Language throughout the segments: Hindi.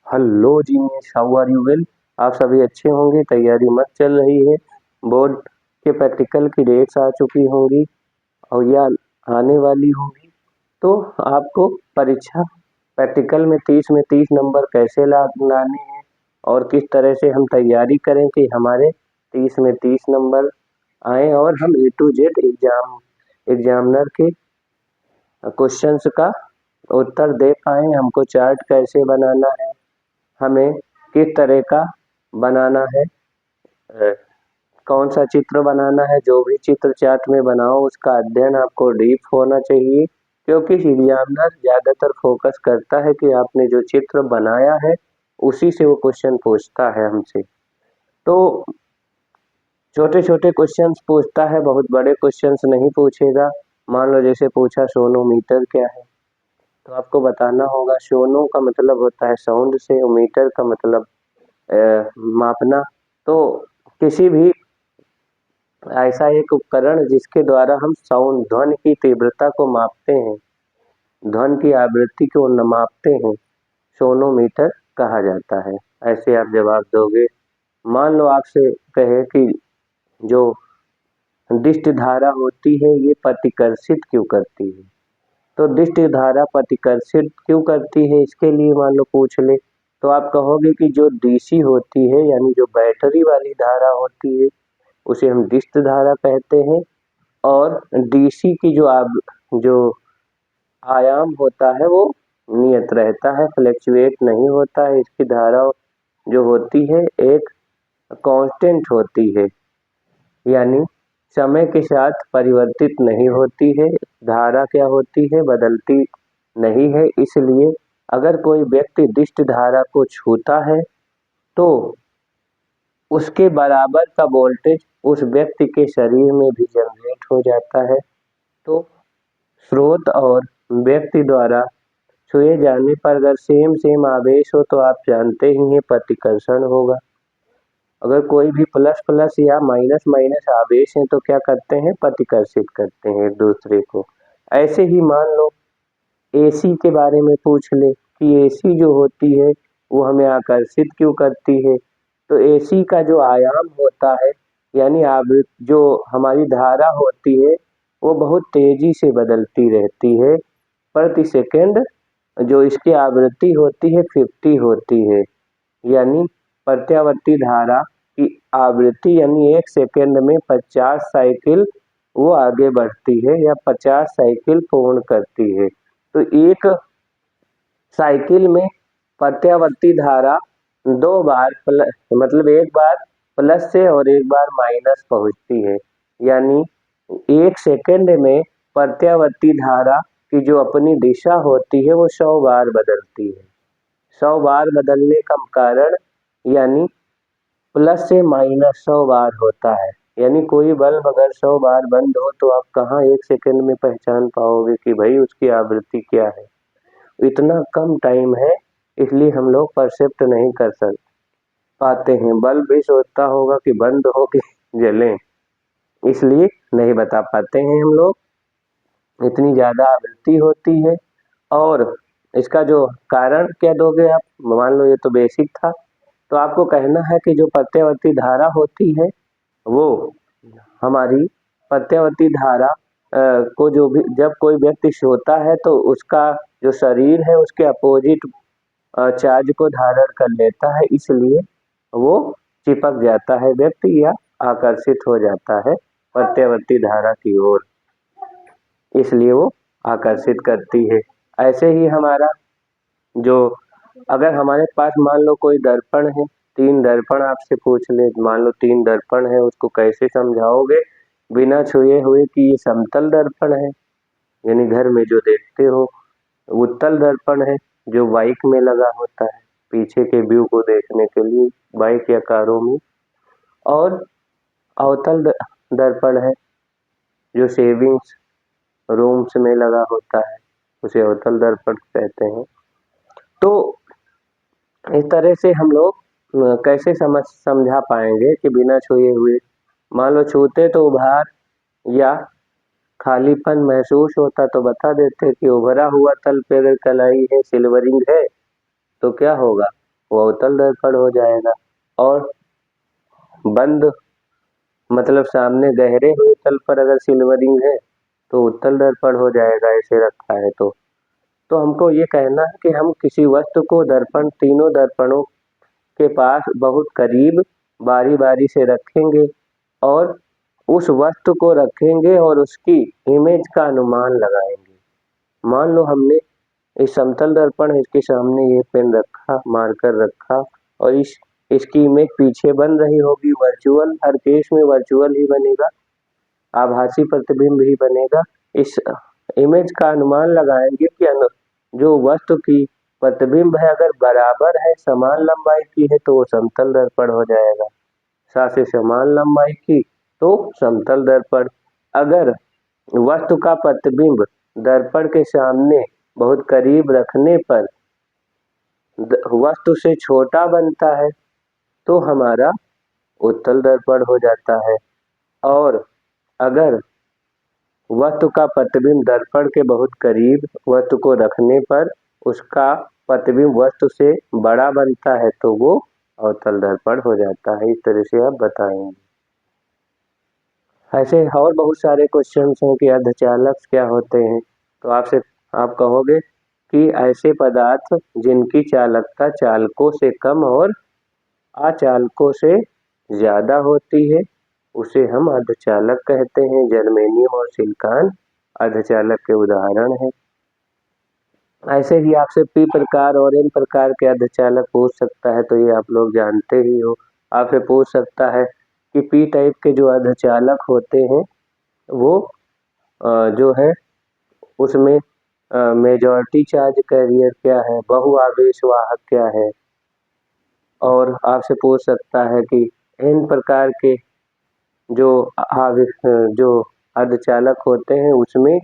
हेलो जी, हाउ आर यू वेल। आप सभी अच्छे होंगे। तैयारी मत चल रही है। बोर्ड के प्रैक्टिकल की डेट्स आ चुकी होंगी और या आने वाली होंगी। तो आपको परीक्षा प्रैक्टिकल में 30 नंबर कैसे लाने हैं और किस तरह से हम तैयारी करें कि हमारे 30 नंबर आए और हम ए टू जेड एग्जामिनर के क्वेश्चंस का उत्तर दे पाए। हमको चार्ट कैसे बनाना है, हमें किस तरह का बनाना है, कौन सा चित्र बनाना है। जो भी चित्र चार्ट में बनाओ उसका अध्ययन आपको डीप होना चाहिए, क्योंकि एग्जामिनर ज्यादातर फोकस करता है कि आपने जो चित्र बनाया है उसी से वो क्वेश्चन पूछता है हमसे। तो छोटे छोटे क्वेश्चंस पूछता है, बहुत बड़े क्वेश्चंस नहीं पूछेगा। मान लो जैसे पूछा सोनोमीटर क्या है, तो आपको बताना होगा सोनो का मतलब होता है साउंड से और मीटर का मतलब मापना। तो किसी भी ऐसा एक उपकरण जिसके द्वारा हम साउंड ध्वनि की तीव्रता को मापते हैं, ध्वनि की आवृत्ति को मापते हैं, सोनोमीटर कहा जाता है। ऐसे आप जवाब दोगे। मान लो आपसे कहे कि जो दिष्ट धारा होती है ये प्रतिकर्षित क्यों करती है, तो दिष्ट धारा प्रतिकर्षित क्यों करती है इसके लिए मान लो पूछ ले, तो आप कहोगे कि जो डीसी होती है यानी जो बैटरी वाली धारा होती है उसे हम दिष्ट धारा कहते हैं। और डीसी की जो आयाम होता है वो नियत रहता है, फ्लैक्चुएट नहीं होता है। इसकी धारा जो होती है एक कांस्टेंट होती है, यानी समय के साथ परिवर्तित नहीं होती है। धारा क्या होती है, बदलती नहीं है। इसलिए अगर कोई व्यक्ति दिष्ट धारा को छूता है तो उसके बराबर का वोल्टेज उस व्यक्ति के शरीर में भी जनरेट हो जाता है। तो स्रोत और व्यक्ति द्वारा छुए जाने पर अगर सेम सेम आवेश हो तो आप जानते ही हैं प्रतिकर्षण होगा। अगर कोई भी प्लस प्लस या माइनस माइनस आवेश है तो क्या करते हैं, प्रतिकर्षित करते हैं एक दूसरे को। ऐसे ही मान लो एसी के बारे में पूछ ले कि एसी जो होती है वो हमें आकर्षित क्यों करती है, तो एसी का जो आयाम होता है यानी जो हमारी धारा होती है वो बहुत तेजी से बदलती रहती है प्रति सेकंड। जो इसकी आवृत्ति होती है 50 होती है, यानी प्रत्यावर्ती धारा की आवृत्ति यानी एक सेकंड में 50 साइकिल वो आगे बढ़ती है या 50 साइकिल पूर्ण करती है। तो एक साइकिल में प्रत्यावर्ती धारा दो बार प्लस मतलब एक बार प्लस से और एक बार माइनस पहुंचती है, यानी एक सेकंड में प्रत्यावर्ती धारा की जो अपनी दिशा होती है वो 100 बार बदलती है। 100 बार बदलने का कारण यानी प्लस से माइनस 100 बार होता है। यानी कोई बल्ब अगर 100 बार बंद हो तो आप कहाँ एक सेकंड में पहचान पाओगे कि भाई उसकी आवृत्ति क्या है। इतना कम टाइम है, इसलिए हम लोग परसेप्ट नहीं कर सकते पाते हैं। बल्ब भी सोचता होगा कि बंद हो कि जलें, इसलिए नहीं बता पाते हैं हम लोग। इतनी ज्यादा आवृत्ति होती है। और इसका जो कारण क्या दोगे आप, मान लो ये तो बेसिक था। तो आपको कहना है कि जो प्रत्यावर्ती धारा होती है वो हमारी प्रत्यावर्ती धारा को जो भी जब कोई व्यक्ति सोता है तो उसका जो शरीर है उसके अपोजिट चार्ज को धारण कर लेता है, इसलिए वो चिपक जाता है व्यक्ति या आकर्षित हो जाता है प्रत्यावर्ती धारा की ओर, इसलिए वो आकर्षित करती है। ऐसे ही हमारा जो अगर हमारे पास मान लो कोई दर्पण है, 3 दर्पण आपसे पूछ ले, मान लो 3 दर्पण है, उसको कैसे समझाओगे बिना छुए हुए कि ये समतल दर्पण है यानी घर में जो देखते हो। उत्तल दर्पण है जो बाइक में लगा होता है पीछे के व्यू को देखने के लिए बाइक या कारों में। और अवतल दर्पण है जो सेविंग्स रूम्स में लगा होता है, उसे अवतल दर्पण कहते हैं। तो इस तरह से हम लोग कैसे समझा पाएंगे कि बिना छुए हुए, मान लो छूते तो उभार या खालीपन महसूस होता तो बता देते कि उभरा हुआ तल पे अगर कलाई है, सिल्वरिंग है तो क्या होगा, वो अवतल दर्पण हो जाएगा। और बंद मतलब सामने गहरे हुए तल पर अगर सिल्वरिंग है तो उत्तल दर्पण हो जाएगा, ऐसे रखा है तो हमको ये कहना है कि हम किसी वस्तु को दर्पण तीनों दर्पणों के पास बहुत करीब बारी बारी से रखेंगे और उस वस्तु को रखेंगे और उसकी इमेज का अनुमान लगाएंगे। मान लो हमने इस समतल दर्पण है, इसके सामने ये पेन रखा, मार्कर रखा और इसकी इमेज पीछे बन रही होगी वर्चुअल, हर केस में वर्चुअल ही बनेगा, आभासी प्रतिबिंब ही बनेगा। इस इमेज का अनुमान लगाएंगे कि जो वस्तु की प्रतिबिंब है अगर बराबर है, समान लंबाई की है तो वो समतल दर्पण हो जाएगा, साथ ही समान लंबाई की तो समतल दर्पण। अगर वस्तु का प्रतिबिंब दर्पण के सामने बहुत करीब रखने पर वस्तु से छोटा बनता है तो हमारा उत्तल दर्पण हो जाता है। और अगर वस्तु का प्रतिबिंब दर्पण के बहुत करीब वस्तु को रखने पर उसका प्रतिबिंब वस्तु से बड़ा बनता है तो वो अवतल दर्पण हो जाता है। इस तरह से आप बताएंगे। ऐसे और बहुत सारे क्वेश्चंस हैं कि अर्धचालक क्या होते हैं, तो आप कहोगे कि ऐसे पदार्थ जिनकी चालकता चालकों से कम और अचालकों से ज्यादा होती है उसे हम अर्धचालक कहते हैं। जर्मेनियम और सिलिकॉन अर्धचालक के उदाहरण हैं। ऐसे ही आपसे पी प्रकार और एन प्रकार के अर्धचालक पूछ सकता है, तो ये आप लोग जानते ही हो। आपसे पूछ सकता है कि पी टाइप के जो अर्धचालक होते हैं वो जो है उसमें मेजॉरिटी चार्ज कैरियर क्या है, बहुआवेश वाहक क्या है। और आपसे पूछ सकता है कि एन प्रकार के जो जो अर्धचालक होते हैं उसमें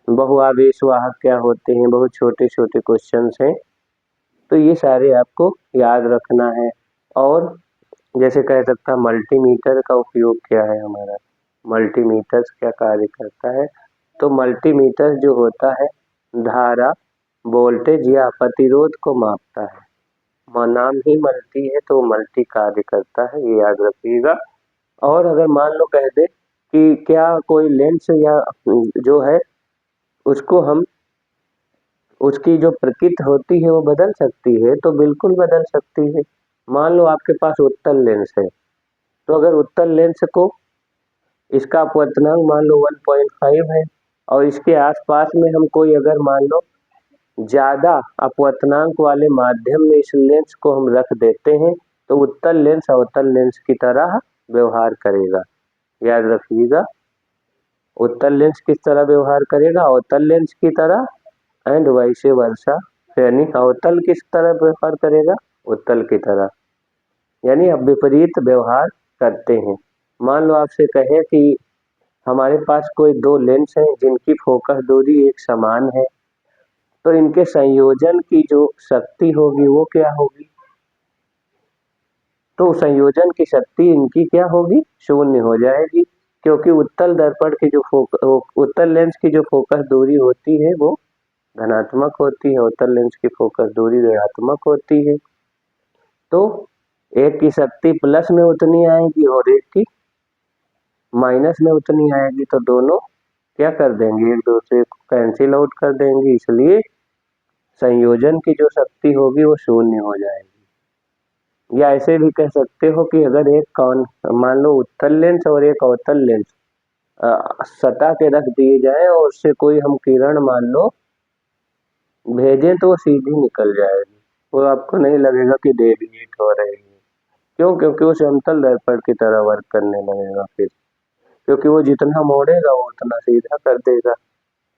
बहुआवेश वाहक क्या होते हैं। बहुत छोटे छोटे क्वेश्चंस हैं, तो ये सारे आपको याद रखना है। और जैसे कह सकता मल्टीमीटर का उपयोग क्या है हमारा, मल्टीमीटर क्या कार्य करता है। तो मल्टीमीटर जो होता है धारा, वोल्टेज या प्रतिरोध को मापता है। नाम ही मल्टी है तो मल्टी कार्य करता है, ये याद रखिएगा। और अगर मान लो कह दे कि क्या कोई लेंस या जो है उसको हम उसकी जो प्रकृति होती है वो बदल सकती है, तो बिल्कुल बदल सकती है। मान लो आपके पास उत्तल लेंस है, तो अगर उत्तल लेंस को इसका अपवर्तनांक मान लो 1.5 है और इसके आसपास में हम कोई अगर मान लो ज्यादा अपवर्तनांक वाले माध्यम में इस लेंस को हम रख देते हैं तो उत्तल लेंस अवतल लेंस की तरह व्यवहार करेगा। याद रखिएगा, उत्तल लेंस किस तरह व्यवहार करेगा, अवतल लेंस की तरह, एंड वैसे वर्षा, यानी अवतल किस तरह व्यवहार करेगा, उत्तल की तरह, यानी अब विपरीत व्यवहार करते हैं। मान लो आपसे कहे कि हमारे पास कोई दो लेंस हैं जिनकी फोकस दूरी एक समान है, तो इनके संयोजन की जो शक्ति होगी वो क्या होगी, तो संयोजन की शक्ति इनकी क्या होगी, शून्य हो जाएगी, क्योंकि उत्तल दर्पण की जो उत्तल लेंस की जो फोकस दूरी होती है वो धनात्मक होती है, उत्तल लेंस की फोकस दूरी ऋणात्मक होती है। तो एक की शक्ति प्लस में उतनी आएगी और एक की माइनस में उतनी आएगी, तो दोनों क्या कर देंगे, एक दूसरे को कैंसिल आउट कर देंगे, इसलिए संयोजन की जो शक्ति होगी वो शून्य हो जाएगी। या ऐसे भी कह सकते हो कि अगर एक मान लो उत्तल लेंस और एक अवतल लेंस सटा के रख दिए जाए और उससे कोई हम किरण मान लो भेजें तो वो सीधी निकल जाएगी, वो आपको नहीं लगेगा कि डेविएट हो रही है। क्यों, क्योंकि वो समतल दर्पण की तरह वर्क करने लगेगा फिर, क्योंकि वो जितना मोड़ेगा वो उतना सीधा कर देगा,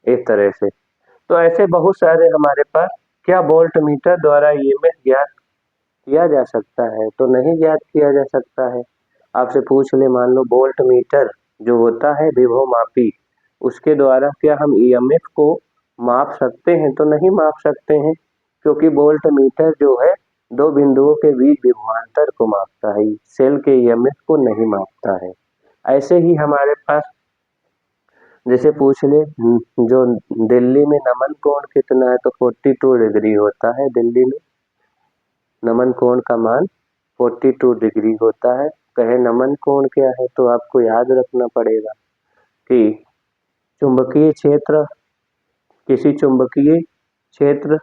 इस तरह से। तो ऐसे बहुत सारे हमारे पास क्या वोल्ट मीटर द्वारा ईएमएफ ज्ञात किया जा सकता है, तो नहीं ज्ञात किया जा सकता है। आपसे पूछ ले मान लो वोल्ट मीटर जो होता है विभवमापी, उसके द्वारा क्या हम ईएमएफ को माप सकते हैं, तो नहीं माप सकते हैं, क्योंकि वोल्ट मीटर जो है दो बिंदुओं के बीच विभवांतर को मापता है, सेल के ईएमएफ को नहीं मापता है। ऐसे ही हमारे पास जैसे पूछ ले जो दिल्ली में नमन कोण कितना है, तो 42 डिग्री होता है दिल्ली में। नमन कोण का मान 42 डिग्री होता है। कहे नमन कोण क्या है, तो आपको याद रखना पड़ेगा कि चुंबकीय क्षेत्र किसी चुंबकीय क्षेत्र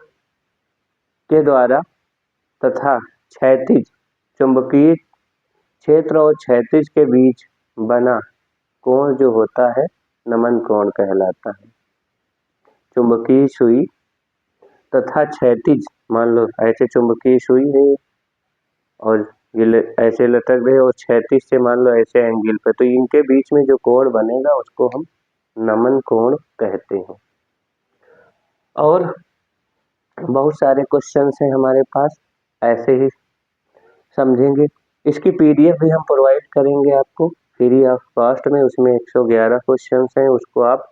के द्वारा तथा क्षैतिज चुंबकीय क्षेत्र और क्षैतिज के बीच बना कोण जो होता है नमन कोण कहलाता है। चुंबकीय सुई तथा क्षैतिज, मान लो ऐसे चुंबकीय सुई है और ये ऐसे लटक गए और क्षैतिज से मान लो ऐसे एंगल पे, तो इनके बीच में जो कोण बनेगा उसको हम नमन कोण कहते हैं। और बहुत सारे क्वेश्चंस हैं हमारे पास, ऐसे ही समझेंगे। इसकी पीडीएफ भी हम प्रोवाइड करेंगे आपको फ्री ऑफ कॉस्ट में। उसमें 111 क्वेश्चंस हैं, उसको आप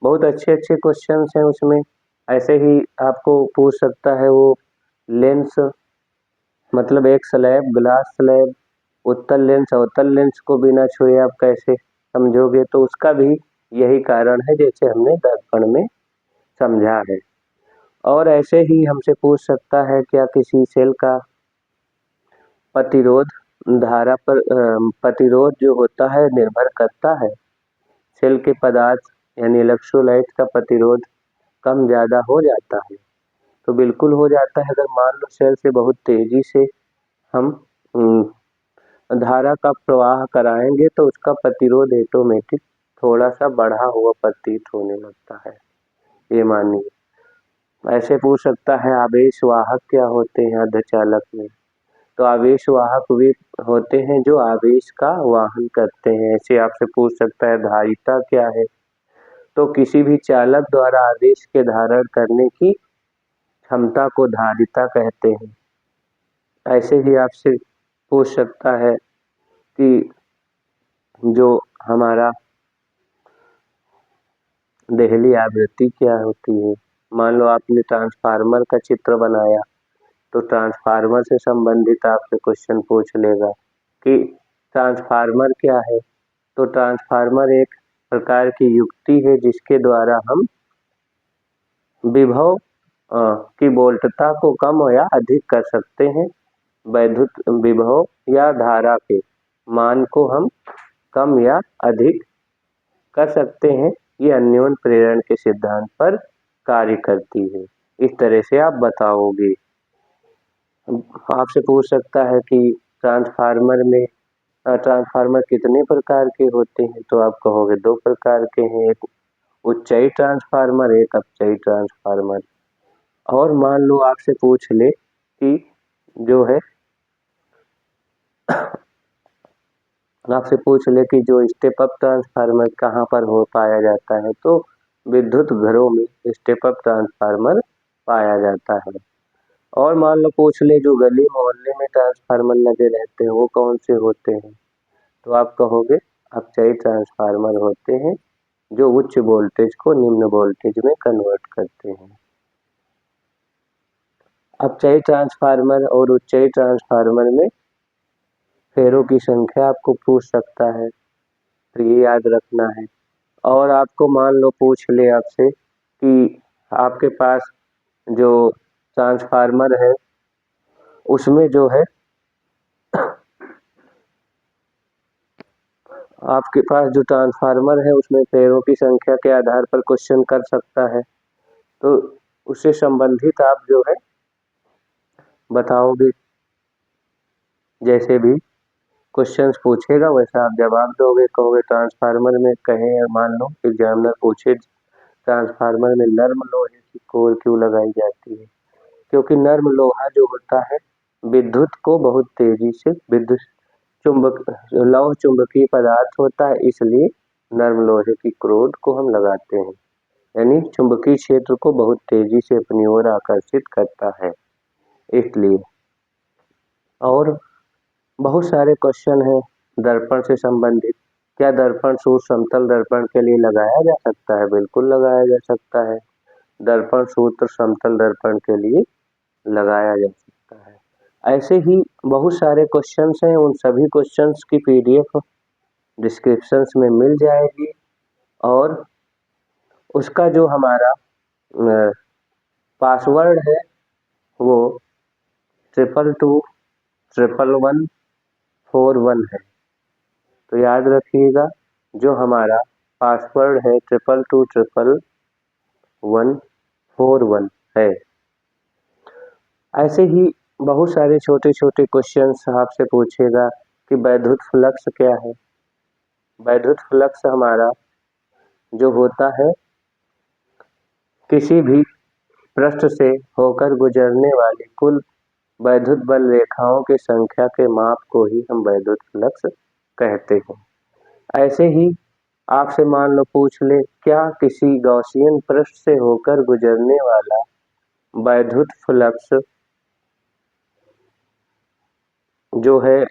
बहुत अच्छे अच्छे क्वेश्चंस हैं उसमें। ऐसे ही आपको पूछ सकता है वो लेंस, मतलब एक स्लैब, ग्लास स्लैब, उत्तल लेंस, अवतल लेंस को बिना छुए आप कैसे समझोगे, तो उसका भी यही कारण है जैसे हमने दर्पण में समझा है। और ऐसे ही हमसे पूछ सकता है क्या किसी सेल का प्रतिरोध धारा पर प्रतिरोध जो होता है निर्भर करता है सेल के पदार्थ यानी इलेक्ट्रोलाइट का प्रतिरोध कम ज़्यादा हो जाता है, तो बिल्कुल हो जाता है। अगर मान लो सेल से बहुत तेजी से हम धारा का प्रवाह कराएंगे तो उसका प्रतिरोध ऑटोमेटिक थोड़ा सा बढ़ा हुआ प्रतीत होने लगता है, ये मानिए। ऐसे पूछ सकता है आवेश वाहक क्या होते हैं अर्धचालक में, तो आवेश वाहक वे होते हैं जो आवेश का वाहन करते हैं। ऐसे आपसे पूछ सकता है धारिता क्या है, तो किसी भी चालक द्वारा आवेश के धारण करने की क्षमता को धारिता कहते हैं। ऐसे ही आपसे पूछ सकता है कि जो हमारा देहली आवृत्ति क्या होती है। मान लो आपने ट्रांसफार्मर का चित्र बनाया, तो ट्रांसफार्मर से संबंधित आपसे क्वेश्चन पूछ लेगा कि ट्रांसफार्मर क्या है, तो ट्रांसफार्मर एक प्रकार की युक्ति है जिसके द्वारा हम विभव की वोल्टता को कम या अधिक कर सकते हैं। वैद्युत विभव या धारा के मान को हम कम या अधिक कर सकते हैं। ये अन्योन प्रेरण के सिद्धांत पर कार्य करती है। इस तरह से आप बताओगे। आपसे पूछ सकता है कि ट्रांसफार्मर कितने प्रकार के होते हैं, तो आप कहोगे 2 प्रकार के हैं, एक उच्चई ट्रांसफार्मर, एक अपचयी ट्रांसफार्मर। और मान लो आपसे पूछ ले कि जो है आपसे पूछ ले कि जो स्टेप अप ट्रांसफार्मर कहाँ पर हो पाया जाता है, तो विद्युत घरों में स्टेप अप ट्रांसफार्मर पाया जाता है। और मान लो पूछ ले जो गली मोहल्ले में ट्रांसफार्मर लगे रहते हैं वो कौन से होते हैं, तो आप कहोगे अपचयी ट्रांसफार्मर होते हैं जो उच्च वोल्टेज को निम्न वोल्टेज में कन्वर्ट करते हैं। अपचयी ट्रांसफार्मर और उच्चयी ट्रांसफार्मर में फेरों की संख्या आपको पूछ सकता है, तो ये याद रखना है। और आपको मान लो पूछ ले आपसे कि आपके पास जो ट्रांसफार्मर है उसमें जो है आपके पास जो ट्रांसफार्मर है उसमें फेरों की संख्या के आधार पर क्वेश्चन कर सकता है, तो उससे संबंधित आप जो है बताओगे। जैसे भी क्वेश्चंस पूछेगा वैसा आप जवाब दोगे। कहोगे ट्रांसफार्मर में कहें, मान लो एग्जामिनर पूछे ट्रांसफार्मर में नर्म लोहे की कोर क्यों लगाई जाती है, क्योंकि नर्म लोहा जो होता है विद्युत को बहुत तेजी से विद्युत चुंबक लौह चुंबकीय पदार्थ होता है, इसलिए नर्म लोहे की क्रोध को हम लगाते हैं, यानी चुंबकीय क्षेत्र को बहुत तेजी से अपनी ओर आकर्षित करता है इसलिए। और बहुत सारे क्वेश्चन हैं दर्पण से संबंधित। क्या दर्पण सूत्र समतल दर्पण के लिए लगाया जा सकता है? बिल्कुल लगाया जा सकता है। दर्पण सूत्र समतल दर्पण के लिए लगाया जा सकता है। ऐसे ही बहुत सारे क्वेश्चंस हैं, उन सभी क्वेश्चंस की पीडीएफ डिस्क्रिप्शंस में मिल जाएगी। और उसका जो हमारा पासवर्ड है वो 222 11141 है। तो याद रखिएगा, जो हमारा पासवर्ड है 222 11141 है। ऐसे ही बहुत सारे छोटे छोटे क्वेश्चंस आपसे पूछेगा कि वैद्युत फ्लक्स क्या है। वैद्युत फ्लक्स हमारा जो होता है, किसी भी पृष्ठ से होकर गुजरने वाली कुल वैद्युत बल रेखाओं की संख्या के माप को ही हम वैद्युत फ्लक्स कहते हैं। ऐसे ही आपसे मान लो पूछ ले, क्या किसी गॉसियन पृष्ठ से होकर गुजरने वाला वैद्युत फ्लक्स जो है,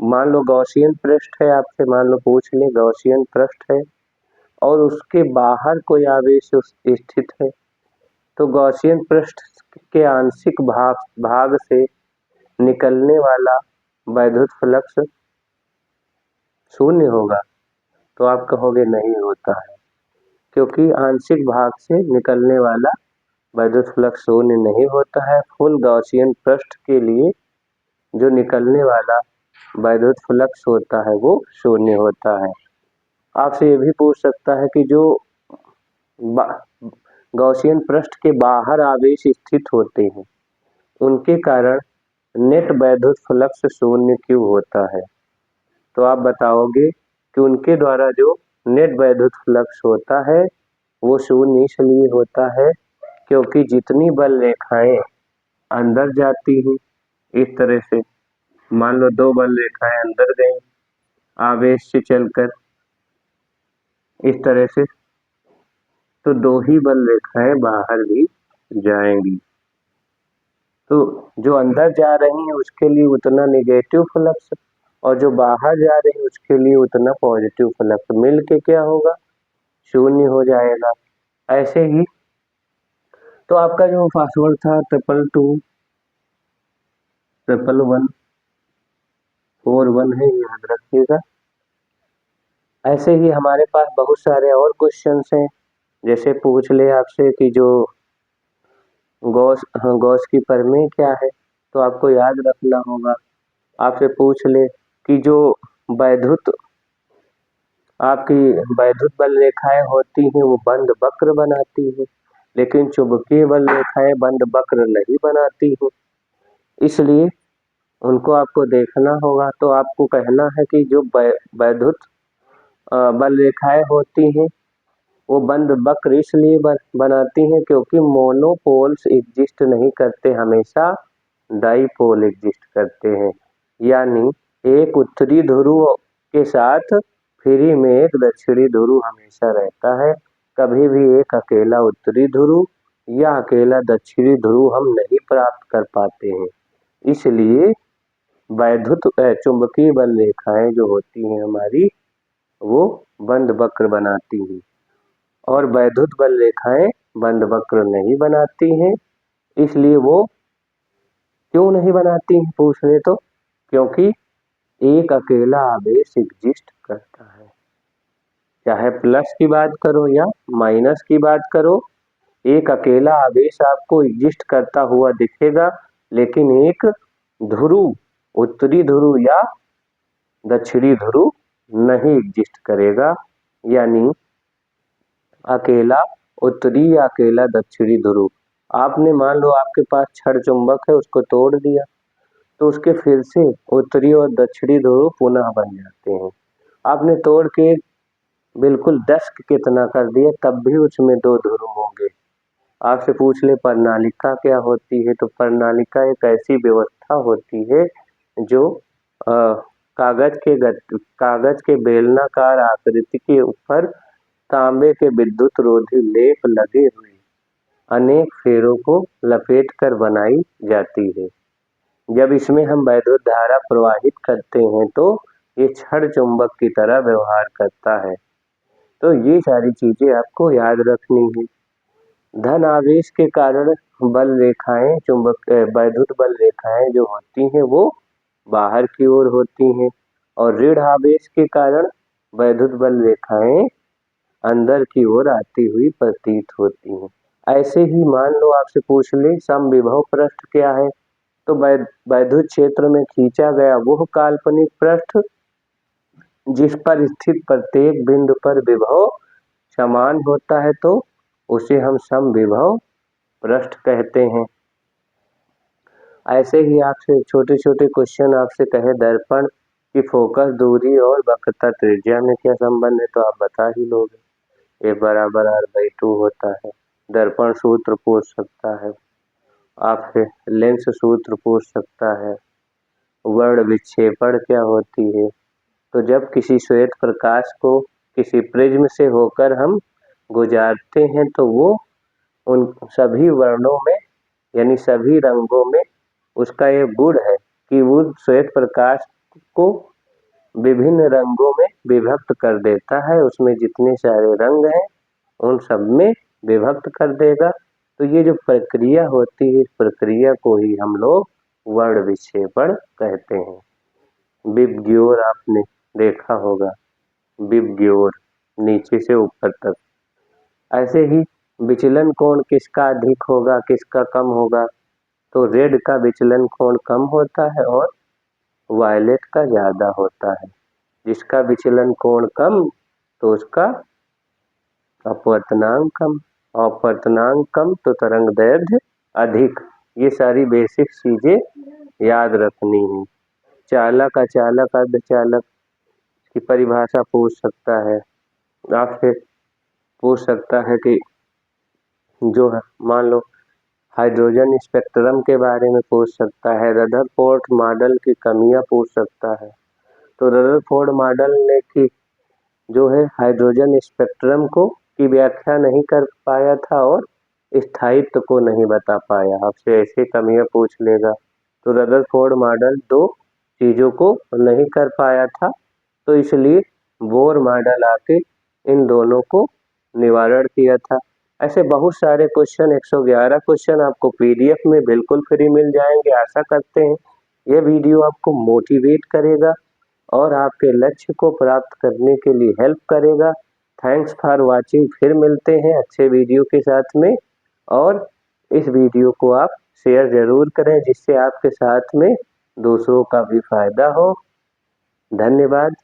मान लो गॉसियन पृष्ठ है, आपसे मान लो पूछ ले गॉसियन पृष्ठ है और उसके बाहर कोई आवेश स्थित है, तो गॉसियन पृष्ठ के आंशिक भाग से निकलने वाला वैद्युत फ्लक्स शून्य होगा। तो आप कहोगे नहीं होता है, क्योंकि आंशिक भाग से निकलने वाला वैद्युत फ्लक्स शून्य नहीं होता है। फुल गॉसियन पृष्ठ के लिए जो निकलने वाला वैद्युत फ्लक्स होता है वो शून्य होता है। आपसे ये भी पूछ सकता है कि जो गॉसियन पृष्ठ के बाहर आवेश स्थित होते हैं उनके कारण नेट वैद्युत फ्लक्स शून्य क्यों होता है। तो आप बताओगे कि उनके द्वारा जो नेट वैद्युत फ्लक्स होता है वो शून्य इसलिए होता है क्योंकि जितनी बल रेखाएं अंदर जाती हैं, इस तरह से मान लो 2 बल रेखाएं अंदर गई आवेश से चलकर इस तरह से, तो 2 ही बल रेखाएं बाहर भी जाएंगी। तो जो अंदर जा रही है उसके लिए उतना नेगेटिव फ्लक्स और जो बाहर जा रही है उसके लिए उतना पॉजिटिव फ्लक्स मिल के क्या होगा, शून्य हो जाएगा। ऐसे ही तो आपका जो पासवर्ड था 222 11141 है, याद रखिएगा। ऐसे ही हमारे पास बहुत सारे और क्वेश्चंस हैं, जैसे पूछ ले आपसे कि जो गॉस की प्रमेय क्या है, तो आपको याद रखना होगा। आपसे पूछ ले कि जो वैद्युत आपकी वैद्युत बल रेखाएं होती हैं वो बंद वक्र बनाती हैं, लेकिन चुंबकीय बल रेखाएं बंद वक्र नहीं बनाती हैं, इसलिए उनको आपको देखना होगा। तो आपको कहना है कि जो वैद्युत बल रेखाएं होती हैं वो बंद वक्र इसलिए बनाती हैं क्योंकि मोनोपोल्स एग्जिस्ट नहीं करते, हमेशा डाइपोल एग्जिस्ट करते हैं। यानी एक उत्तरी ध्रुव के साथ फ्री में एक दक्षिणी ध्रुव हमेशा रहता है, कभी भी एक अकेला उत्तरी ध्रुव या अकेला दक्षिणी ध्रुव हम नहीं प्राप्त कर पाते हैं। इसलिए वैद्युत चुंबकीय बल रेखाएं जो होती हैं हमारी वो बंद वक्र बनाती हैं और वैद्युत बल रेखाएं बंद वक्र नहीं बनाती हैं। इसलिए वो क्यों नहीं बनाती हैं पूछ रहे, तो क्योंकि एक अकेला आवेश एग्जिस्ट करता है, चाहे प्लस की बात करो या माइनस की बात करो, एक अकेला आवेश आपको एग्जिस्ट करता हुआ दिखेगा, लेकिन एक ध्रुव उत्तरी ध्रुव या दक्षिणी ध्रुव नहीं एग्जिस्ट करेगा। यानी अकेला उत्तरी या अकेला दक्षिणी ध्रुव, आपने मान लो आपके पास छड़ चुंबक है, उसको तोड़ दिया तो उसके फिर से उत्तरी और दक्षिणी ध्रुव पुनः बन जाते हैं। आपने तोड़ के बिल्कुल 10 कितना कर दिया तब भी उसमें 2 ध्रुव होंगे। आपसे पूछ ले प्रणालिका क्या होती है, तो प्रणालिका एक ऐसी व्यवस्था होती है जो कागज के बेलनाकार आकृति के ऊपर तांबे के विद्युत रोधी लेप लगे हुए अनेक फेरों को लपेट कर बनाई जाती है। जब इसमें हम वैद्युत धारा प्रवाहित करते हैं तो ये छड़ चुंबक की तरह व्यवहार करता है। तो ये सारी चीजें आपको याद रखनी है। धन आवेश के कारण बल रेखाएं वैद्युत बल रेखाएं जो होती हैं वो बाहर की ओर होती हैं और ऋण आवेश के कारण वैद्युत बल रेखाएं अंदर की ओर आती हुई प्रतीत होती हैं। ऐसे ही मान लो आपसे पूछ ले समविभव पृष्ठ क्या है, तो वैद्युत क्षेत्र में खींचा गया वह काल्पनिक पृष्ठ जिस पर स्थित प्रत्येक बिंदु पर विभव समान होता है, तो उसे हम समविभव पृष्ठ कहते हैं। ऐसे ही आपसे छोटे-छोटे क्वेश्चन आपसे कहे दर्पण की फोकस दूरी और वक्रता त्रिज्या में क्या संबंध है, तो आप बता ही लोगे। A बराबर R/2 होता है। दर्पण सूत्र पूछ सकता है, आपसे लेंस सूत्र पूछ सकता है, वर्ण विक्षेपण क्या होती है। तो जब किसी श्वेत प्रकाश को किसी प्रिज्म से होकर हम गुजारते हैं, तो वो उन सभी वर्णों में यानी सभी रंगों में उसका ये गुण है कि वो श्वेत प्रकाश को विभिन्न रंगों में विभक्त कर देता है। उसमें जितने सारे रंग हैं उन सब में विभक्त कर देगा। तो ये जो प्रक्रिया होती है, इस प्रक्रिया को ही हम लोग वर्ण विक्षेपण कहते हैं। विबग्योर आपने देखा होगा, विबग्योर नीचे से ऊपर तक। ऐसे ही विचलन कोण किसका अधिक होगा, किसका कम होगा, तो रेड का विचलन कोण कम होता है और वायलेट का ज्यादा होता है। जिसका विचलन कोण कम तो उसका अपवर्तनांक कम, अपवर्तनांक कम तो तरंग दैर्ध्य अधिक। ये सारी बेसिक चीजें याद रखनी है। चालक अचालक अर्धचालक की परिभाषा पूछ सकता है, आपसे पूछ सकता है कि जो है मान लो हाइड्रोजन स्पेक्ट्रम के बारे में पूछ सकता है, रदरफोर्ड मॉडल की कमियां पूछ सकता है। तो रदरफोर्ड मॉडल ने की जो है हाइड्रोजन स्पेक्ट्रम को की व्याख्या नहीं कर पाया था और स्थायित्व को नहीं बता पाया। आपसे ऐसी कमियां पूछ लेगा। तो रदरफोर्ड मॉडल दो चीजों को नहीं कर पाया था, तो इसलिए बोर मॉडल आके इन दोनों को निवारण किया था। ऐसे बहुत सारे क्वेश्चन 111 क्वेश्चन आपको पीडीएफ में बिल्कुल फ्री मिल जाएंगे। आशा करते हैं यह वीडियो आपको मोटिवेट करेगा और आपके लक्ष्य को प्राप्त करने के लिए हेल्प करेगा। Thanks for watching. फिर मिलते हैं अच्छे वीडियो के साथ में, और इस वीडियो को आप शेयर जरूर करें जिससे आपके साथ में दूसरों का भी फायदा हो। धन्यवाद।